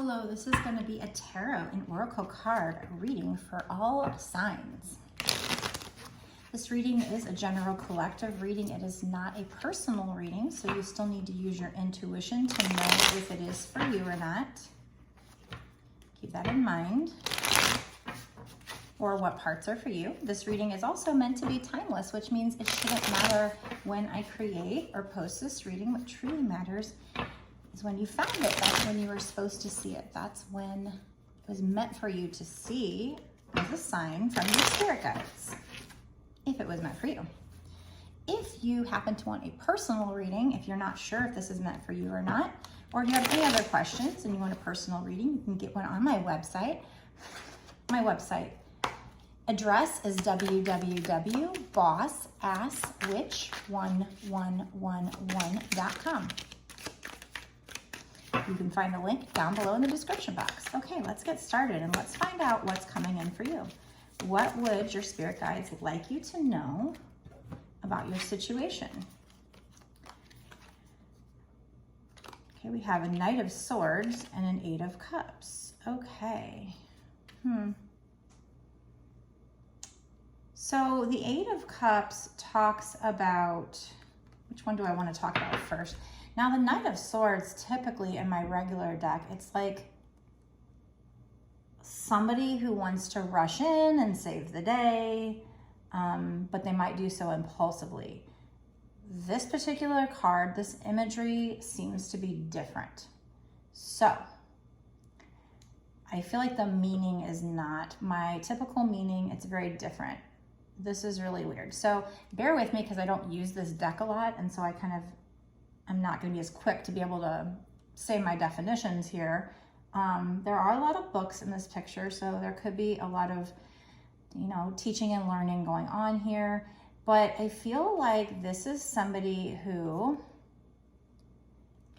Hello, this is going to be a tarot and oracle card reading for all signs. This reading is a general collective reading. It is not a personal reading, so you still need to use your intuition to know if it is for you or not. Keep that in mind. Or what parts are for you. This reading is also meant to be timeless, which means it shouldn't matter when I create or post this reading. What truly matters is when you found it. That's when you were supposed to see it. That's when it was meant for you to see as a sign from your spirit guides, if it was meant for you. If you happen to want a personal reading, if you're not sure if this is meant for you or not, or you have any other questions and you want a personal reading, you can get one on my website. My website address is www.bossasswitch1111.com. You can find the link down below in the description box. Okay, let's get started and let's find out what's coming in for you. What would your spirit guides like you to know about your situation? Okay, we have a Knight of Swords and an Eight of Cups. Okay. So the Eight of Cups talks about, which one do I want to talk about first? Now the Knight of Swords, typically in my regular deck, it's like somebody who wants to rush in and save the day, but they might do so impulsively. This particular card, this imagery seems to be different. So I feel like the meaning is not my typical meaning. It's very different. This is really weird. So bear with me because I don't use this deck a lot. And so I'm not going to be as quick to be able to say my definitions here. There are a lot of books in this picture, so there could be a lot of, teaching and learning going on here. But I feel like this is somebody who,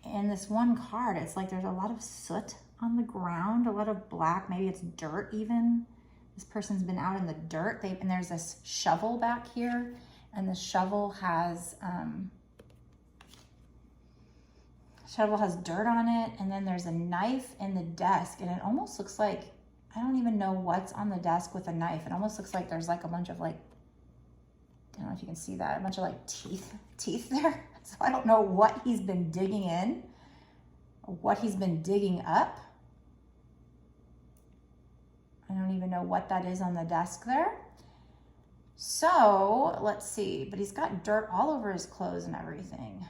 in this one card, it's like there's a lot of soot on the ground, a lot of black, maybe it's dirt even. This person's been out in the dirt. And there's this shovel back here, and the shovel has dirt on it, and then there's a knife in the desk, and it almost looks like, I don't even know what's on the desk with a knife. It almost looks like there's like a bunch of I don't know if you can see that, a bunch of teeth there. So I don't know what he's been digging in or what he's been digging up. I don't even know what that is on the desk there. So let's see, but he's got dirt all over his clothes and everything.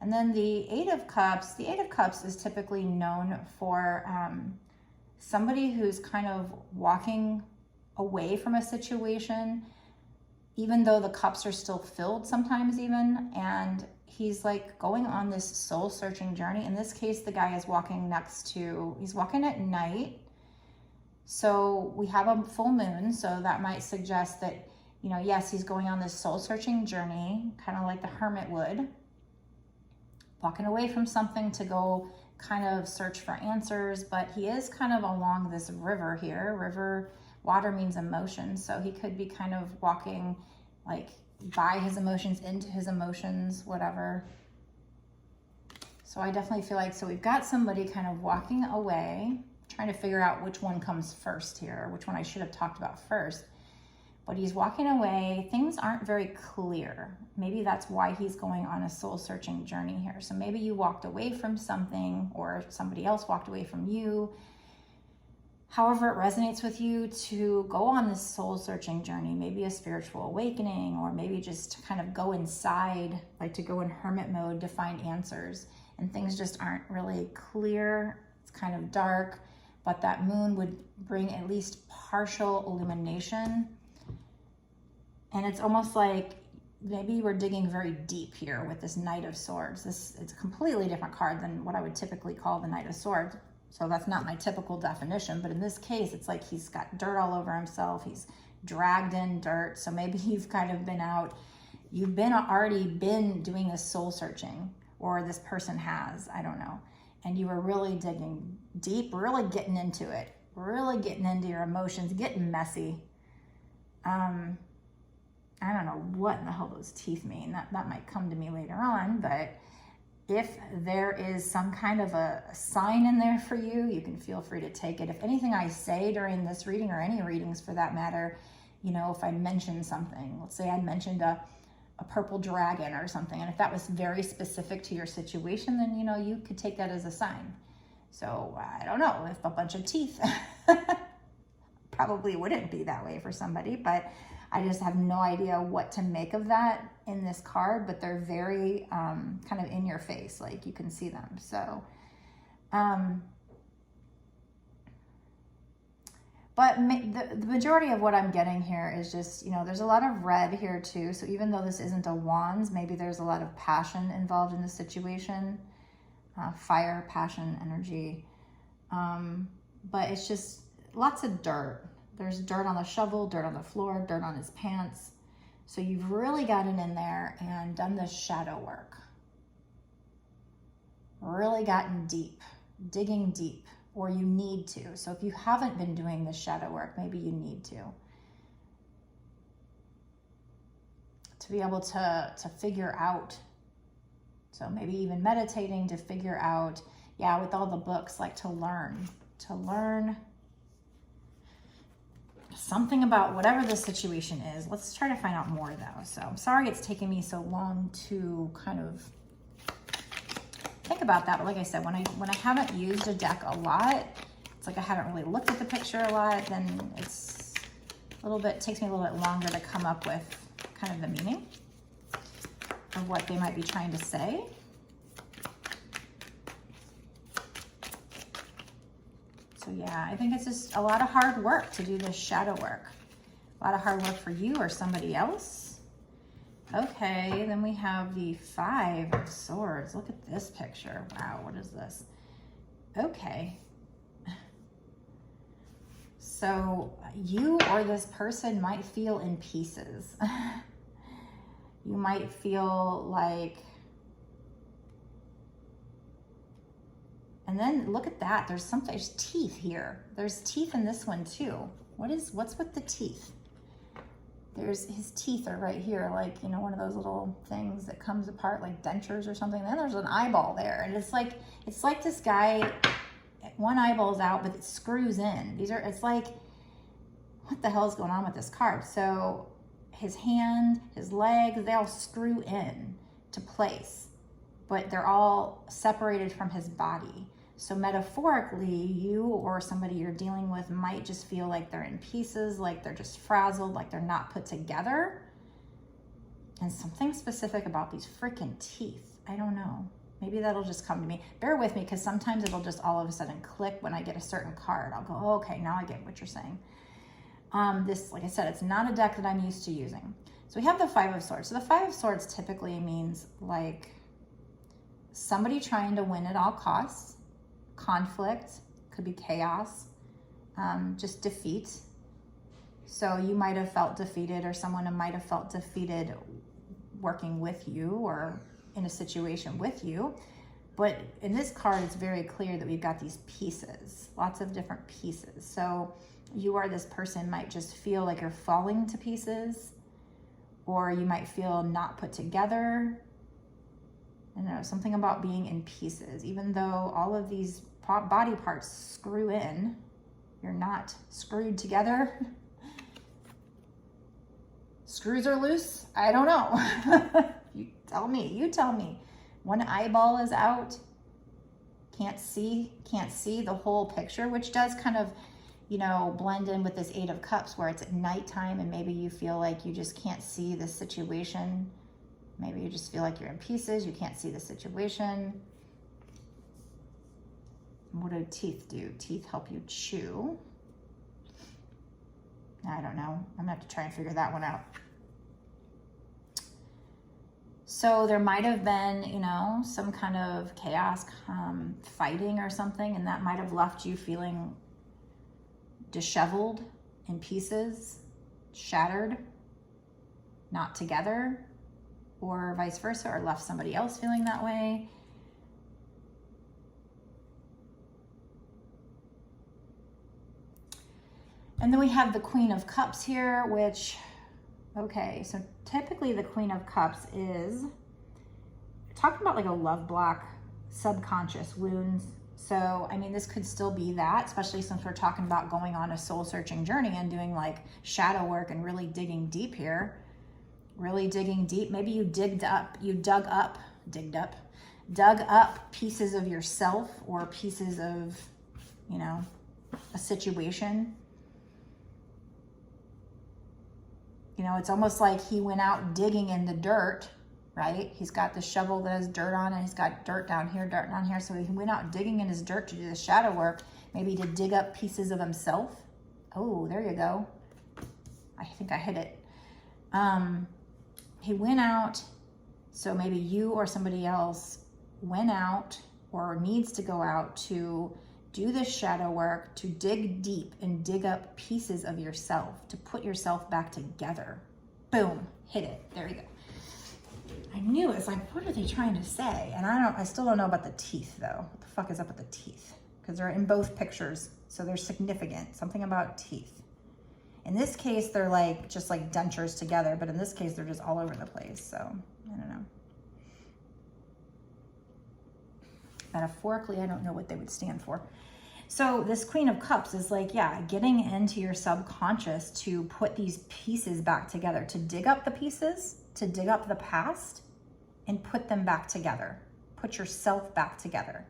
And then the Eight of Cups is typically known for somebody who's kind of walking away from a situation, even though the cups are still filled sometimes even, and he's like going on this soul searching journey. In this case, the guy is walking he's walking at night. So we have a full moon, so that might suggest that, yes, he's going on this soul searching journey, kind of like the hermit would. Walking away from something to go kind of search for answers, but he is kind of along this river here. Water means emotion, so he could be kind of walking by his emotions, into his emotions, whatever. So I definitely feel like, so we've got somebody kind of walking away, trying to figure out which one comes first here, which one I should have talked about first. But he's walking away. Things aren't very clear. Maybe that's why he's going on a soul-searching journey here. So maybe you walked away from something, or somebody else walked away from you. However it resonates with you to go on this soul-searching journey, maybe a spiritual awakening, or maybe just to kind of go inside, to go in hermit mode to find answers. And things just aren't really clear. It's kind of dark, but that moon would bring at least partial illumination. And it's almost like maybe we're digging very deep here with this Knight of Swords. It's a completely different card than what I would typically call the Knight of Swords. So that's not my typical definition. But in this case, it's like he's got dirt all over himself. He's dragged in dirt. So maybe you've kind of been out. You've already been doing this soul searching, or this person has, I don't know. And you were really digging deep, really getting into it, really getting into your emotions, getting messy. I don't know what in the hell those teeth mean. That might come to me later on, but If there is some kind of a sign in there for you, you can feel free to take it. If anything I say during this reading, or any readings for that matter, you know, if I mention something, let's say I mentioned a purple dragon or something, and if that was very specific to your situation, then, you know, you could take that as a sign. So I don't know if a bunch of teeth probably wouldn't be that way for somebody, but I just have no idea what to make of that in this card, but they're very kind of in your face, like you can see them. So, but the majority of what I'm getting here is just, you know, there's a lot of red here too. So even though this isn't a wands, maybe there's a lot of passion involved in the situation, fire, passion, energy. But it's just lots of dirt. There's dirt on the shovel, dirt on the floor, dirt on his pants. So you've really gotten in there and done the shadow work. Really gotten deep, digging deep, or you need to. So if you haven't been doing this shadow work, maybe you need to be able to figure out. So maybe even meditating to figure out, yeah, with all the books, like to learn something about whatever the situation is. Let's try to find out more though. So I'm sorry it's taken me so long to kind of think about that. But like I said, when I haven't used a deck a lot, it's like I haven't really looked at the picture a lot, then it's a little bit, takes me a little bit longer to come up with kind of the meaning of what they might be trying to say. So yeah, I think it's just a lot of hard work to do this shadow work. A lot of hard work for you or somebody else. Okay, then we have the 5 of Swords. Look at this picture. Wow, what is this? Okay. So you or this person might feel in pieces. You might feel like, and then look at that. There's teeth here. There's teeth in this one too. What's with the teeth? His teeth are right here, like, you know, one of those little things that comes apart like dentures or something. Then there's an eyeball there. And it's like this guy, one eyeball's out, but it screws in. It's like, what the hell is going on with this card? So his hand, his legs, they all screw in to place, but they're all separated from his body. So metaphorically, you or somebody you're dealing with might just feel like they're in pieces, like they're just frazzled, like they're not put together. And something specific about these freaking teeth, I don't know. Maybe that'll just come to me. Bear with me, because sometimes it'll just all of a sudden click when I get a certain card. I'll go, oh, okay, now I get what you're saying. This, like I said, it's not a deck that I'm used to using. So we have the 5 of Swords. So the 5 of Swords typically means like somebody trying to win at all costs, conflict, could be chaos, just defeat. So you might have felt defeated, or someone might have felt defeated working with you or in a situation with you. But in this card, it's very clear that we've got these pieces, lots of different pieces. So you or this person might just feel like you're falling to pieces, or you might feel not put together. I don't know, something about being in pieces. Even though all of these body parts screw in, you're not screwed together. Screws are loose? I don't know. You tell me. One eyeball is out. Can't see the whole picture, which does kind of, you know, blend in with this 8 of Cups, where it's at nighttime and maybe you feel like you just can't see the situation. Maybe you just feel like you're in pieces. You can't see the situation. What do teeth do? Teeth help you chew. I don't know. I'm gonna have to try and figure that one out. So there might have been, you know, some kind of chaos, fighting or something, and that might have left you feeling disheveled, in pieces, shattered, not together, or vice versa, or left somebody else feeling that way. And then we have the Queen of Cups here, which, okay, so typically the Queen of Cups is talking about like a love block, subconscious wounds. So, I mean, this could still be that, especially since we're talking about going on a soul searching journey and doing like shadow work and really digging deep here. Really digging deep. Maybe you dug up pieces of yourself or pieces of, you know, a situation. You know, it's almost like he went out digging in the dirt, right? He's got the shovel that has dirt on it. He's got dirt down here, dirt down here. So he went out digging in his dirt to do the shadow work, maybe to dig up pieces of himself. Oh, there you go. I think I hit it. He went out, so maybe you or somebody else went out or needs to go out to do this shadow work, to dig deep and dig up pieces of yourself, to put yourself back together. Boom, hit it. There you go. I knew it. It's like, what are they trying to say? And I still don't know about the teeth though. What the fuck is up with the teeth? Because they're in both pictures, so they're significant. Something about teeth. In this case, they're like just like dentures together, but in this case, they're just all over the place. So I don't know. Metaphorically, I don't know what they would stand for. So this Queen of Cups is like, yeah, getting into your subconscious to put these pieces back together, to dig up the pieces, to dig up the past and put them back together. Put yourself back together.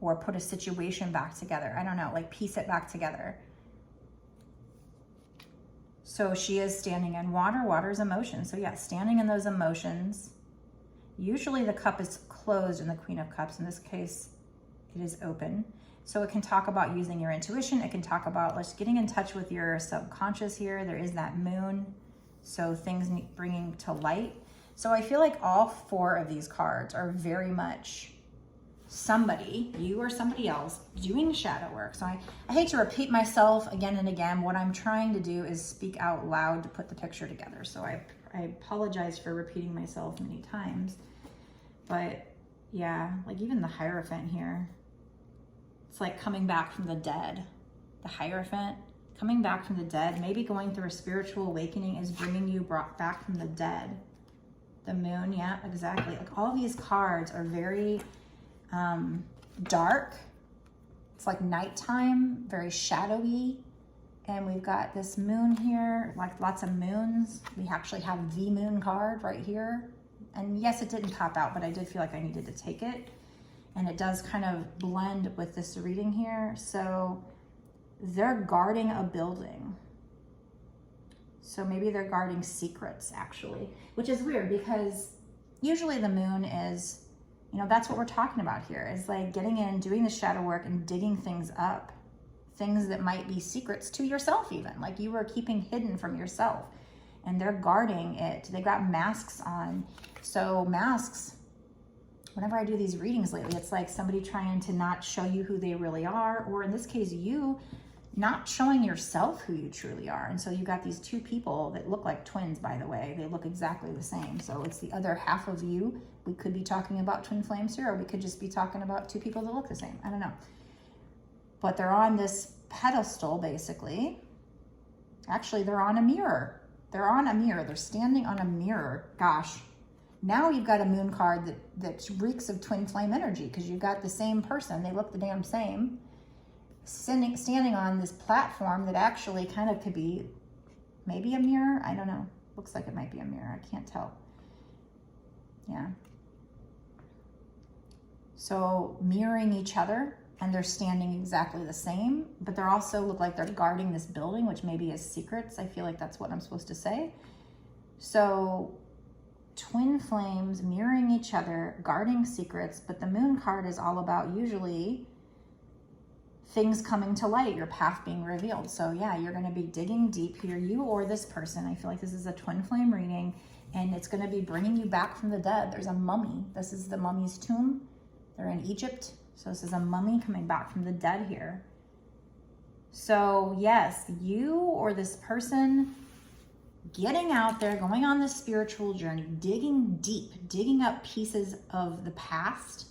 Or put a situation back together. I don't know, like piece it back together. So she is standing in water. Water is emotion. So yeah, standing in those emotions. Usually the cup is closed in the Queen of Cups. In this case, it is open. So it can talk about using your intuition. It can talk about just getting in touch with your subconscious here. There is that moon. So things bringing to light. So I feel like all four of these cards are very much somebody, you or somebody else, doing shadow work. So I hate to repeat myself again and again. What I'm trying to do is speak out loud to put the picture together. So I apologize for repeating myself many times. But yeah, like even the Hierophant here, it's like coming back from the dead. The Hierophant, coming back from the dead, maybe going through a spiritual awakening is bringing you brought back from the dead. The moon, yeah, exactly. Like all these cards are very dark. It's like nighttime, very shadowy. And we've got this moon here, like lots of moons. We actually have the moon card right here. And yes, it didn't pop out, but I did feel like I needed to take it. And it does kind of blend with this reading here. So they're guarding a building. So maybe they're guarding secrets actually, which is weird because usually the moon is, you know, that's what we're talking about here, is like getting in, doing the shadow work and digging things up, things that might be secrets to yourself even, like you were keeping hidden from yourself, and they're guarding it. They got masks on. So masks, whenever I do these readings lately, it's like somebody trying to not show you who they really are, or in this case, you not showing yourself who you truly are. And so you got these two people that look like twins, by the way. They look exactly the same. So it's the other half of you. We could be talking about twin flames here, or we could just be talking about two people that look the same. I don't know. But they're on this pedestal, basically. Actually, they're on a mirror. They're on a mirror. They're standing on a mirror. Gosh. Now you've got a moon card that reeks of twin flame energy because you've got the same person. They look the damn same. Standing on this platform that actually kind of could be maybe a mirror. I don't know. Looks like it might be a mirror. I can't tell. Yeah. So mirroring each other, and they're standing exactly the same, but they're also look like they're guarding this building, which maybe is secrets. I feel like that's what I'm supposed to say. So twin flames mirroring each other, guarding secrets, but the moon card is all about usually things coming to light, your path being revealed. So yeah, you're going to be digging deep here, you or this person. I feel like this is a twin flame reading, and it's going to be bringing you back from the dead. There's a mummy. This is the mummy's tomb. They're in Egypt. So this is a mummy coming back from the dead here. So yes, you or this person getting out there, going on this spiritual journey, digging deep, digging up pieces of the past,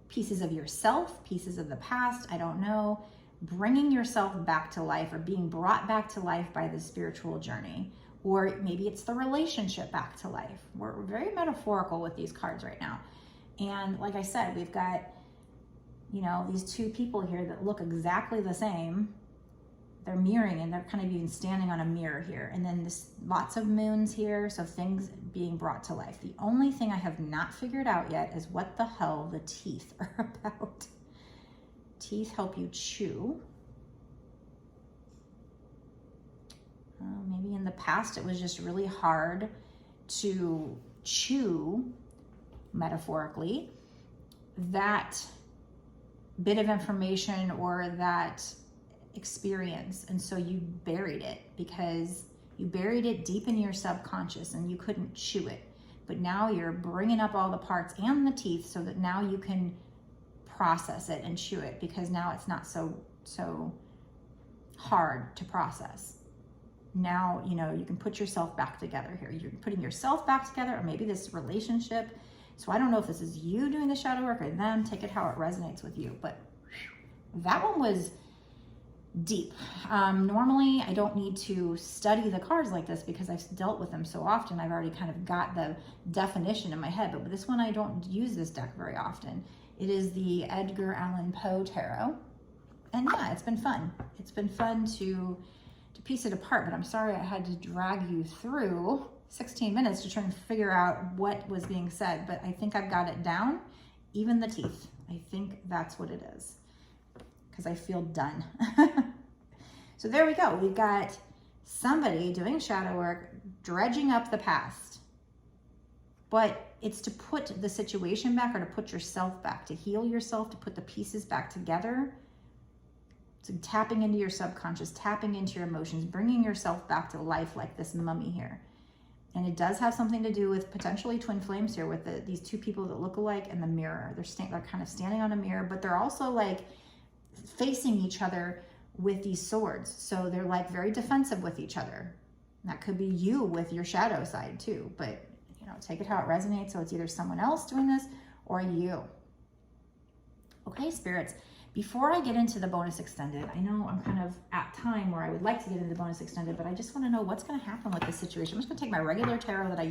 pieces of yourself, pieces of the past, I don't know, bringing yourself back to life or being brought back to life by the spiritual journey, or maybe it's the relationship back to life. We're very metaphorical with these cards right now. And like I said, we've got, you know, these two people here that look exactly the same. They're mirroring, and they're kind of even standing on a mirror here. And then this, lots of moons here, so things being brought to life. The only thing I have not figured out yet is what the hell the teeth are about. Teeth help you chew. Maybe in the past it was just really hard to chew, metaphorically, that bit of information or that experience, and so you buried it because you buried it deep in your subconscious and you couldn't chew it. But now you're bringing up all the parts and the teeth so that now you can process it and chew it, because now it's not so hard to process. Now, you know, you can put yourself back together here. You're putting yourself back together, or maybe this relationship. So I don't know if this is you doing the shadow work or them. Take it how it resonates with you. But that one was deep. Normally I don't need to study the cards like this because I've dealt with them so often. I've already kind of got the definition in my head, but with this one I don't use this deck very often. It is the Edgar Allan Poe Tarot, and yeah, it's been fun. It's been fun to piece it apart, but I'm sorry I had to drag you through 16 minutes to try and figure out what was being said, but I think I've got it down, even the teeth. I think that's what it is, because I feel done. So there we go. We've got somebody doing shadow work, dredging up the past. But it's to put the situation back, or to put yourself back, to heal yourself, to put the pieces back together. So tapping into your subconscious, tapping into your emotions, bringing yourself back to life like this mummy here. And it does have something to do with potentially twin flames here, with these two people that look alike and the mirror. They're kind of standing on a mirror, but they're also like facing each other with these swords. So they're like very defensive with each other. And that could be you with your shadow side too, but you know, take it how it resonates. So it's either someone else doing this or you. Okay, spirits, before I get into the bonus extended, I know I'm kind of at time where I would like to get into the bonus extended, but I just want to know what's going to happen with this situation. I'm just going to take my regular tarot that I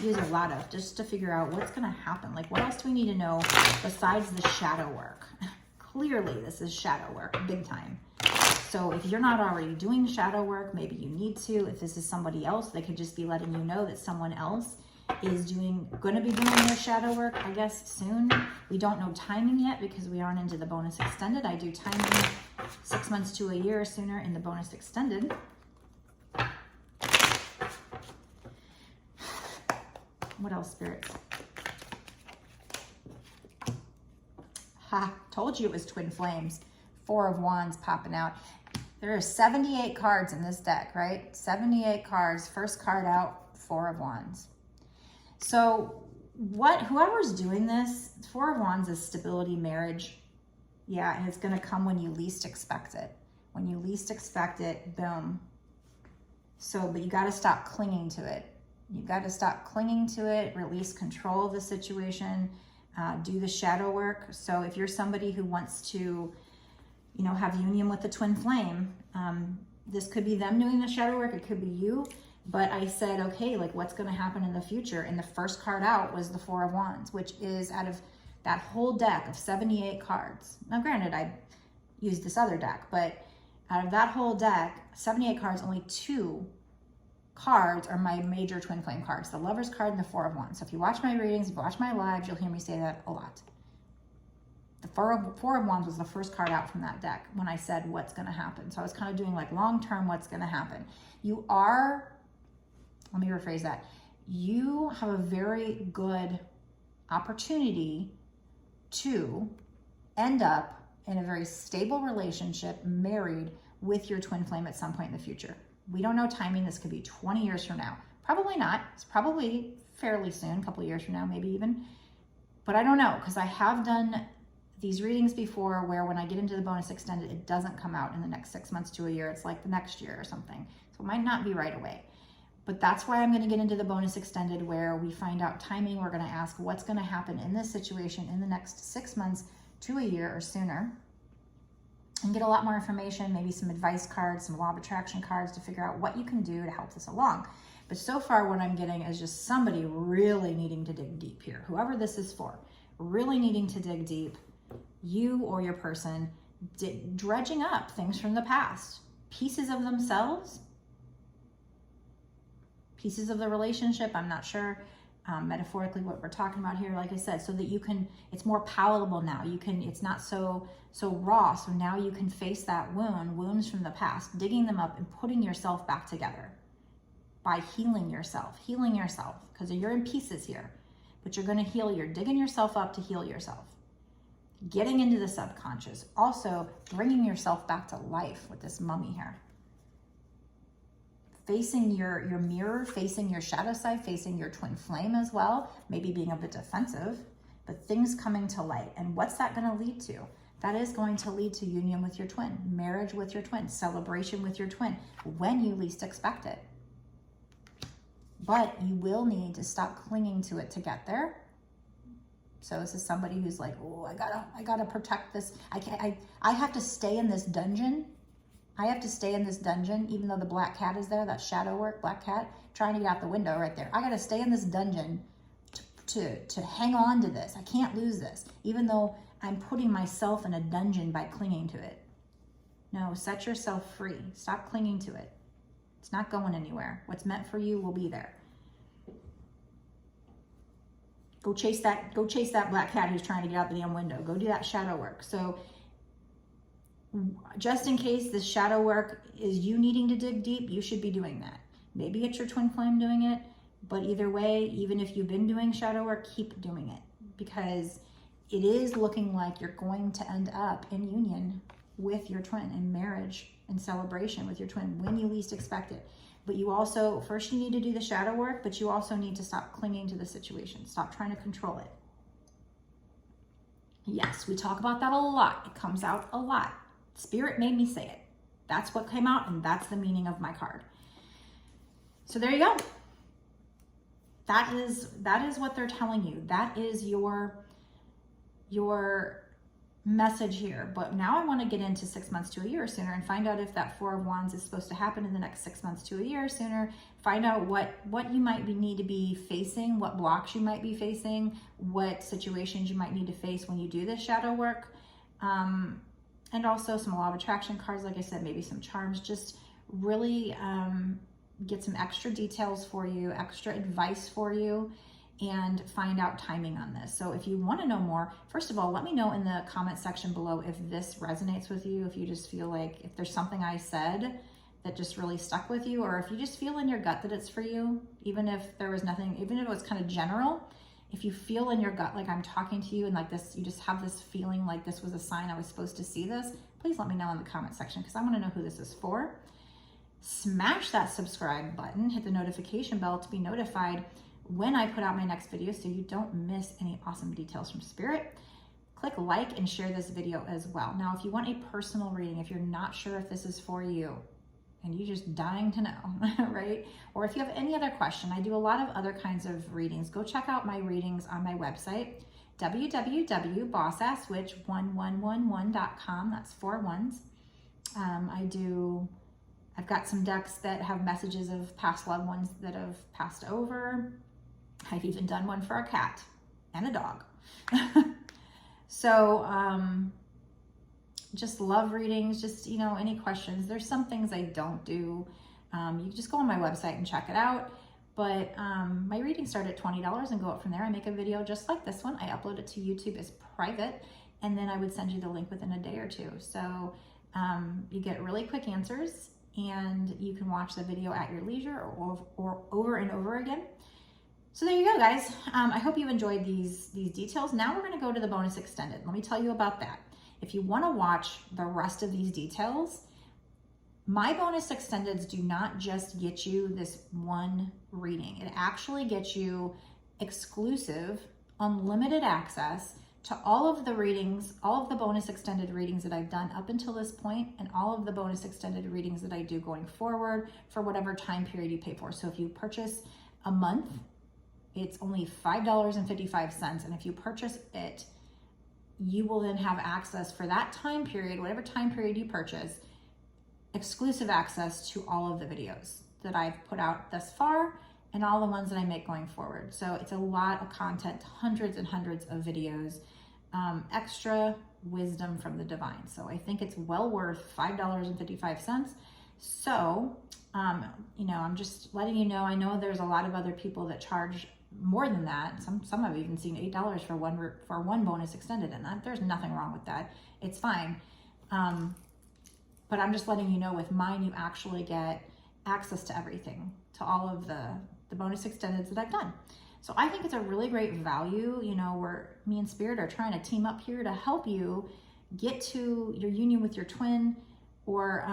use a lot of, just to figure out what's going to happen. Like, what else do we need to know besides the shadow work? Clearly, this is shadow work, big time. So if you're not already doing shadow work, maybe you need to. If this is somebody else, they could just be letting you know that someone else is going to be doing their shadow work, I guess, soon. We don't know timing yet because we aren't into the bonus extended. I do timing 6 months to a year sooner in the bonus extended. What else, spirits? Ha, told you it was twin flames. 4 of Wands popping out. There are 78 cards in this deck, right? 78 cards. First card out, 4 of Wands. So whoever's doing this, 4 of Wands is stability, marriage. Yeah, and it's going to come when you least expect it. When you least expect it, boom. So, but you got to stop clinging to it. You got to stop clinging to it, release control of the situation, do the shadow work. So if you're somebody who wants to, you know, have union with the twin flame, this could be them doing the shadow work. It could be you. But I said, okay, like, what's going to happen in the future? And the first card out was the 4 of Wands, which is out of that whole deck of 78 cards. Now, granted, I used this other deck, but out of that whole deck, 78 cards, only 2 cards are my major twin flame cards, the Lover's card and the 4 of Wands. So if you watch my readings, if you watch my lives, you'll hear me say that a lot. The 4 of Wands was the first card out from that deck when I said what's going to happen. So I was kind of doing like long-term what's going to happen. You are... Let me rephrase that. You have a very good opportunity to end up in a very stable relationship, married with your twin flame at some point in the future. We don't know timing. This could be 20 years from now. Probably not. It's probably fairly soon, a couple of years from now, maybe even. But I don't know, because I have done these readings before where when I get into the bonus extended, it doesn't come out in the next 6 months to a year. It's like the next year or something. So it might not be right away. But that's why I'm going to get into the bonus extended, where we find out timing. We're going to ask what's going to happen in this situation in the next 6 months to a year or sooner, and get a lot more information, maybe some advice cards, some law of attraction cards to figure out what you can do to help this along. But so far what I'm getting is just somebody really needing to dig deep here. Whoever this is for, really needing to dig deep, you or your person, dredging up things from the past, pieces of themselves, pieces of the relationship. I'm not sure metaphorically what we're talking about here, like I said, so that you can, it's more palatable now. You can, it's not so raw. So now you can face that wounds from the past, digging them up and putting yourself back together by healing yourself, because you're in pieces here, but you're going to heal. You're digging yourself up to heal yourself, getting into the subconscious, also bringing yourself back to life with this mummy here. Facing your mirror, facing your shadow side, facing your twin flame as well, maybe being a bit defensive, but things coming to light. And what's that going to lead to? That is going to lead to union with your twin, marriage with your twin, celebration with your twin, when you least expect it. But you will need to stop clinging to it to get there. So this is somebody who's like, oh, I gotta protect this. I have to stay in this dungeon. I have to stay in this dungeon, even though the black cat is there, that shadow work, black cat, trying to get out the window right there. I got to stay in this dungeon to hang on to this. I can't lose this, even though I'm putting myself in a dungeon by clinging to it. No, set yourself free. Stop clinging to it. It's not going anywhere. What's meant for you will be there. Go chase that black cat who's trying to get out the damn window. Go do that shadow work. So just in case this shadow work is you needing to dig deep, you should be doing that. Maybe it's your twin flame doing it, but either way, even if you've been doing shadow work, keep doing it, because it is looking like you're going to end up in union with your twin, in marriage and celebration with your twin when you least expect it. But you also, first you need to do the shadow work, but you also need to stop clinging to the situation. Stop trying to control it. Yes, we talk about that a lot. It comes out a lot. Spirit made me say it. That's what came out, and that's the meaning of my card. So there you go. That is what they're telling you. That is your message here. But now I want to get into 6 months to a year sooner and find out if that Four of Wands is supposed to happen in the next 6 months to a year sooner. Find out what you might need to be facing, what blocks you might be facing, what situations you might need to face when you do this shadow work. And also some law of attraction cards, like I said, maybe some charms, just really get some extra details for you, extra advice for you, and find out timing on this. So if you want to know more, first of all, let me know in the comment section below if this resonates with you, if you just feel like, if there's something I said that just really stuck with you, or if you just feel in your gut that it's for you, even if there was nothing, even if it was kind of general. If you feel in your gut like I'm talking to you and like this, you just have this feeling like this was a sign I was supposed to see this, please let me know in the comment section, because I want to know who this is for. Smash that subscribe button, hit the notification bell to be notified when I put out my next video so you don't miss any awesome details from Spirit. Click like and share this video as well. Now, if you want a personal reading, if you're not sure if this is for you, and you're just dying to know, right? Or if you have any other question, I do a lot of other kinds of readings. Go check out my readings on my website, www.bossasswitch1111.com. That's 4 ones. I've got some decks that have messages of past loved ones that have passed over. I've even done one for a cat and a dog. So, just love readings, just, any questions. There's some things I don't do. You can just go on my website and check it out. But my readings start at $20 and go up from there. I make a video just like this one. I upload it to YouTube as private, and then I would send you the link within a day or two. So you get really quick answers, and you can watch the video at your leisure or over and over again. So there you go, guys. I hope you enjoyed these details. Now we're going to go to the bonus extended. Let me tell you about that. If you want to watch the rest of these details, my bonus extendeds do not just get you this one reading. It actually gets you exclusive, unlimited access to all of the readings, all of the bonus extended readings that I've done up until this point, and all of the bonus extended readings that I do going forward for whatever time period you pay for. So if you purchase a month, it's only $5.55. And if you purchase it, you will then have access for that time period, whatever time period you purchase, exclusive access to all of the videos. that I've put out thus far and all the ones that I make going forward. So it's a lot of content, hundreds and hundreds of videos, extra wisdom from the divine. So I think it's well worth $5.55. So, you know, I'm just letting you know, I know there's a lot of other people that charge more than that. Some I've even seen $8 for one bonus extended, and that there's nothing wrong with that. It's fine. But I'm just letting you know with mine, you actually get access to everything, to all of the bonus extendeds that I've done. So I think it's a really great value. You know, where me and Spirit are trying to team up here to help you get to your union with your twin, or,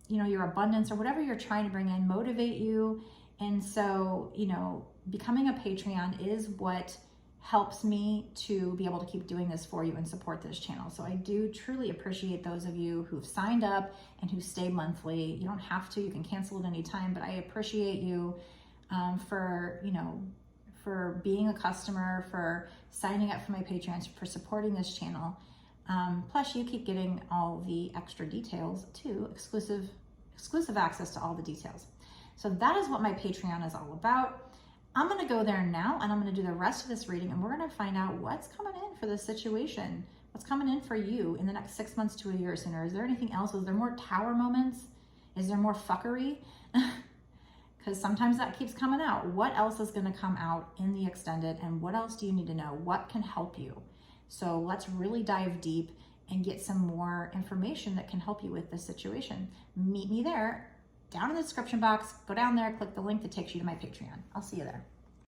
you know, your abundance, or whatever you're trying to bring in, motivate you. And so, you know, becoming a Patreon is what helps me to be able to keep doing this for you and support this channel. So I do truly appreciate those of you who've signed up and who stay monthly. You don't have to, you can cancel at any time, but I appreciate you for, you know, for being a customer, for signing up for my Patreon, for supporting this channel. Plus you keep getting all the extra details too, exclusive access to all the details. So that is what my Patreon is all about. I'm going to go there now, and I'm going to do the rest of this reading, and we're going to find out what's coming in for this situation. What's coming in for you in the next 6 months to a year sooner. Is there anything else? Is there more tower moments? Is there more fuckery? Because sometimes that keeps coming out. What else is going to come out in the extended, and what else do you need to know? What can help you? So let's really dive deep and get some more information that can help you with this situation. Meet me there down in the description box. Go down there, click the link that takes you to my Patreon. I'll see you there.